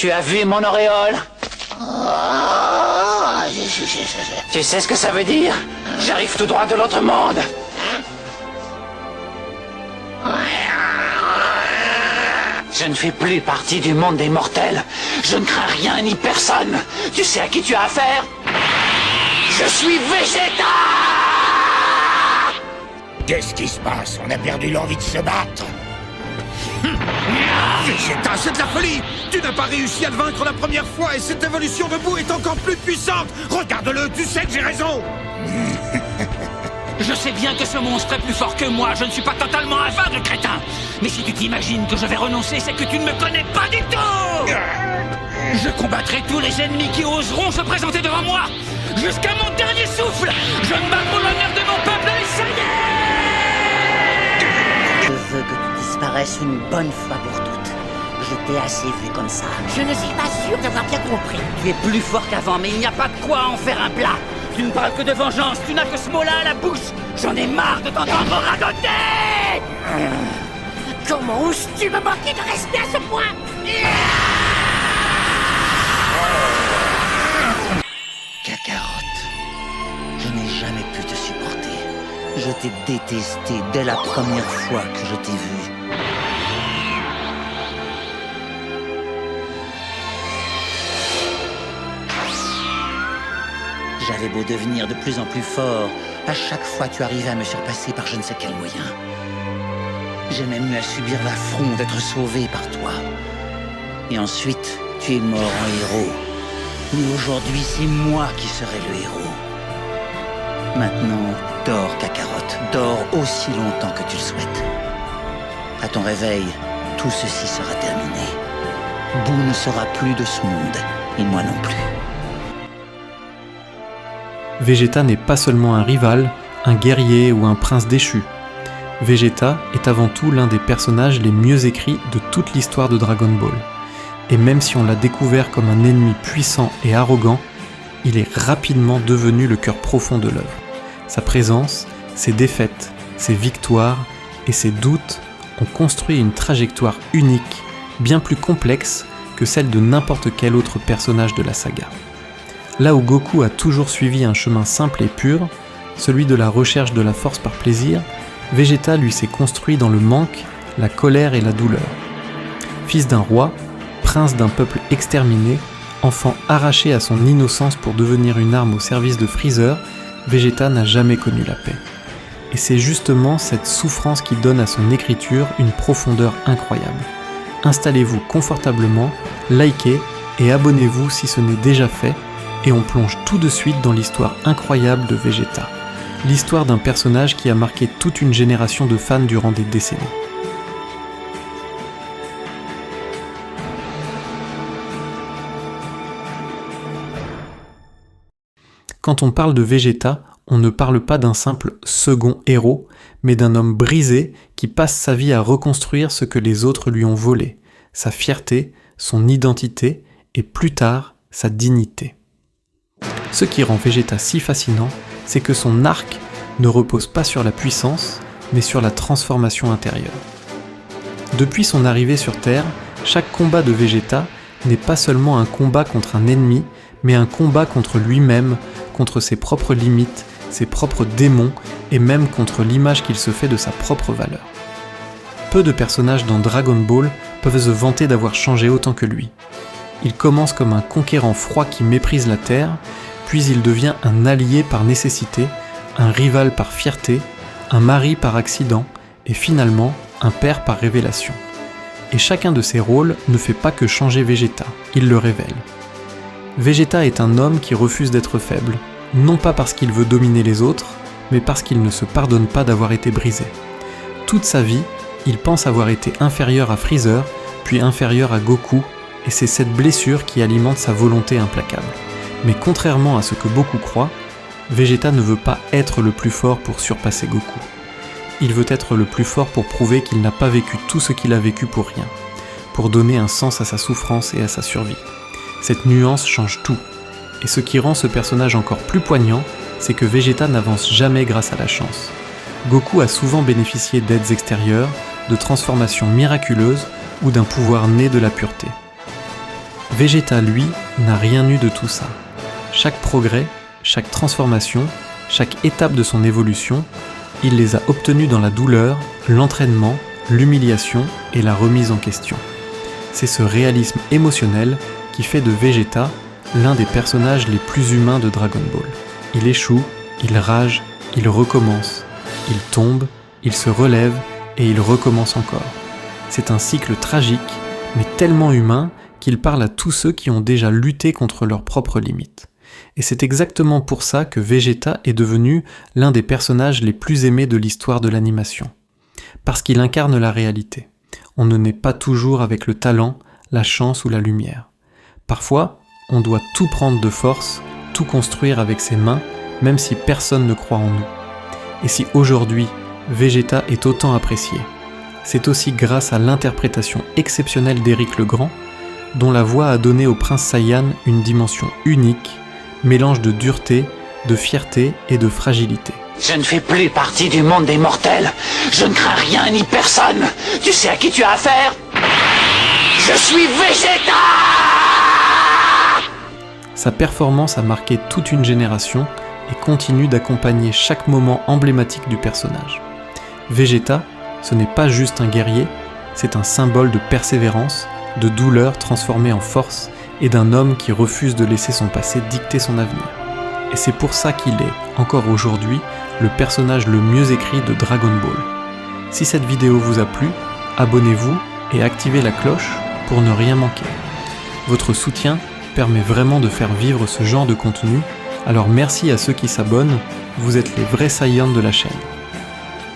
Tu as vu mon auréole? Tu sais ce que ça veut dire? J'arrive tout droit de l'autre monde. Je ne fais plus partie du monde des mortels. Je ne crains rien ni personne. Tu sais à qui tu as affaire? Je suis Vegeta! Qu'est-ce qui se passe? On a perdu l'envie de se battre. Vegeta, c'est de la folie! Tu n'as pas réussi à le vaincre la première fois et cette évolution de boue est encore plus puissante! Regarde-le, tu sais que j'ai raison! Je sais bien que ce monstre est plus fort que moi, je ne suis pas totalement aveugle, crétin! Mais si tu t'imagines que je vais renoncer, c'est que tu ne me connais pas du tout! Je combattrai tous les ennemis qui oseront se présenter devant moi! Jusqu'à mon dernier souffle! Je me bats pour l'honneur de mon peuple et ça y est! Je veux que tu disparaisses une bonne fois pour toutes. Je t'ai assez vu comme ça. Je ne suis pas sûr d'avoir bien compris. Tu es plus fort qu'avant, mais il n'y a pas de quoi en faire un plat! Tu ne parles que de vengeance, tu n'as que ce mot-là à la bouche! J'en ai marre de t'entendre radoter! Comment oses-tu me manquer de respect à ce point? Kakarot, je n'ai jamais pu te supporter. Je t'ai détesté dès la première fois que je t'ai vu. J'avais beau devenir de plus en plus fort, à chaque fois tu arrivais à me surpasser par je ne sais quel moyen. J'ai même eu à subir l'affront d'être sauvé par toi. Et ensuite, tu es mort en héros. Mais aujourd'hui, c'est moi qui serai le héros. Maintenant, dors, Kakarot. Dors aussi longtemps que tu le souhaites. À ton réveil, tout ceci sera terminé. Boo ne sera plus de ce monde, et moi non plus. Vegeta n'est pas seulement un rival, un guerrier ou un prince déchu. Vegeta est avant tout l'un des personnages les mieux écrits de toute l'histoire de Dragon Ball. Et même si on l'a découvert comme un ennemi puissant et arrogant, il est rapidement devenu le cœur profond de l'œuvre. Sa présence, ses défaites, ses victoires et ses doutes ont construit une trajectoire unique, bien plus complexe que celle de n'importe quel autre personnage de la saga. Là où Goku a toujours suivi un chemin simple et pur, celui de la recherche de la force par plaisir, Vegeta lui s'est construit dans le manque, la colère et la douleur. Fils d'un roi, prince d'un peuple exterminé, enfant arraché à son innocence pour devenir une arme au service de Freezer, Vegeta n'a jamais connu la paix. Et c'est justement cette souffrance qui donne à son écriture une profondeur incroyable. Installez-vous confortablement, likez et abonnez-vous si ce n'est déjà fait, et on plonge tout de suite dans l'histoire incroyable de Vegeta. L'histoire d'un personnage qui a marqué toute une génération de fans durant des décennies. Quand on parle de Vegeta, on ne parle pas d'un simple second héros, mais d'un homme brisé qui passe sa vie à reconstruire ce que les autres lui ont volé, sa fierté, son identité et plus tard, sa dignité. Ce qui rend Vegeta si fascinant, c'est que son arc ne repose pas sur la puissance, mais sur la transformation intérieure. Depuis son arrivée sur Terre, chaque combat de Vegeta n'est pas seulement un combat contre un ennemi, mais un combat contre lui-même, contre ses propres limites, ses propres démons, et même contre l'image qu'il se fait de sa propre valeur. Peu de personnages dans Dragon Ball peuvent se vanter d'avoir changé autant que lui. Il commence comme un conquérant froid qui méprise la Terre, puis il devient un allié par nécessité, un rival par fierté, un mari par accident, et finalement un père par révélation. Et chacun de ces rôles ne fait pas que changer Vegeta, il le révèle. Vegeta est un homme qui refuse d'être faible, non pas parce qu'il veut dominer les autres, mais parce qu'il ne se pardonne pas d'avoir été brisé. Toute sa vie, il pense avoir été inférieur à Freezer, puis inférieur à Goku, et c'est cette blessure qui alimente sa volonté implacable. Mais contrairement à ce que beaucoup croient, Vegeta ne veut pas être le plus fort pour surpasser Goku. Il veut être le plus fort pour prouver qu'il n'a pas vécu tout ce qu'il a vécu pour rien, pour donner un sens à sa souffrance et à sa survie. Cette nuance change tout, et ce qui rend ce personnage encore plus poignant, c'est que Vegeta n'avance jamais grâce à la chance. Goku a souvent bénéficié d'aides extérieures, de transformations miraculeuses ou d'un pouvoir né de la pureté. Vegeta, lui, n'a rien eu de tout ça. Chaque progrès, chaque transformation, chaque étape de son évolution, il les a obtenus dans la douleur, l'entraînement, l'humiliation et la remise en question. C'est ce réalisme émotionnel qui fait de Vegeta l'un des personnages les plus humains de Dragon Ball. Il échoue, il rage, il recommence, il tombe, il se relève et il recommence encore. C'est un cycle tragique, mais tellement humain qu'il parle à tous ceux qui ont déjà lutté contre leurs propres limites. Et c'est exactement pour ça que Vegeta est devenu l'un des personnages les plus aimés de l'histoire de l'animation. Parce qu'il incarne la réalité. On ne naît pas toujours avec le talent, la chance ou la lumière. Parfois, on doit tout prendre de force, tout construire avec ses mains, même si personne ne croit en nous. Et si aujourd'hui, Vegeta est autant apprécié, c'est aussi grâce à l'interprétation exceptionnelle d'Éric Legrand, dont la voix a donné au prince Saiyan une dimension unique, mélange de dureté, de fierté et de fragilité. Je ne fais plus partie du monde des mortels. Je ne crains rien ni personne. Tu sais à qui tu as affaire? Je suis Vegeta! Sa performance a marqué toute une génération et continue d'accompagner chaque moment emblématique du personnage. Vegeta, ce n'est pas juste un guerrier, c'est un symbole de persévérance, de douleur transformée en force et d'un homme qui refuse de laisser son passé dicter son avenir. Et c'est pour ça qu'il est, encore aujourd'hui, le personnage le mieux écrit de Dragon Ball. Si cette vidéo vous a plu, abonnez-vous et activez la cloche pour ne rien manquer. Votre soutien permet vraiment de faire vivre ce genre de contenu, alors merci à ceux qui s'abonnent, vous êtes les vrais Saiyans de la chaîne.